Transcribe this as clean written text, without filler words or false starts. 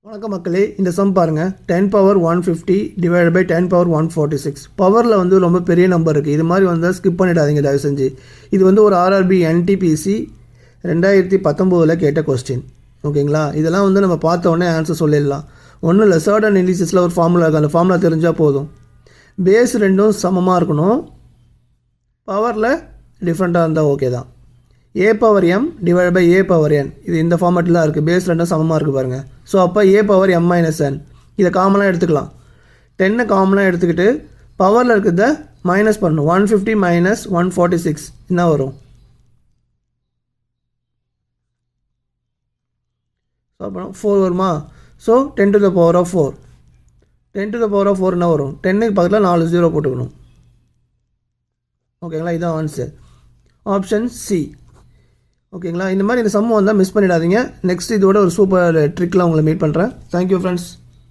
வணக்கம் மக்களே, இந்த சம் பாருங்கள். 10 பவர் 150 டிவைட் பை 10 பவர் 146. பவரில் வந்து ரொம்ப பெரிய நம்பர் இருக்குது. இது மாதிரி வந்தால் ஸ்கிப் பண்ணிடாதீங்க தயவு செஞ்சு. இது வந்து ஒரு ஆர்ஆர்பி என்டிபிசி 2019 கேட்ட கொஸ்டின். ஓகேங்களா? இதெல்லாம் வந்து நம்ம பார்த்த உடனே ஆன்சர் சொல்லிடலாம். ஒன்றும் இல்லை, சர்ட் அண்ட் அனாலிசிஸில் ஒரு ஃபார்முலா இருக்குது. அந்த ஃபார்முலா தெரிஞ்சால் போதும். பேஸ் ரெண்டும் சமமாக இருக்கணும், பவரில் டிஃப்ரெண்ட்டாக இருந்தால் ஓகே தான். A power M divide by A power N, இது இந்த ஃபார்மேட்டில் இருக்குது. பேஸ் ரெண்டும் சமமாக இருக்குது பாருங்கள். ஸோ அப்போ ஏ பவர் எம் மைனஸ் என், இதை காமனாக எடுத்துக்கலாம். 10 காமனாக எடுத்துக்கிட்டு பவரில் இருக்கிறத மைனஸ் பண்ணணும். 150 மைனஸ் 146 என்ன வரும்? ஸோ அப்புறம் 4 வருமா? So 10 to the power of 4. 10 to the power of 4 என்ன வரும்? 10க்கு பக்கத்தில் 4 0 போட்டுக்கணும். ஓகேங்களா? இதுதான் ஆன்சர், ஆப்ஷன் சி. ஓகேங்களா? இந்த மாதிரி இந்த சம்மு வந்தால் மிஸ் பண்ணிடாதீங்க. நெக்ஸ்ட் இதோட ஒரு சூப்பர் ட்ரிக்கில் உங்களை மீட் பண்ணுறேன். Thank you friends.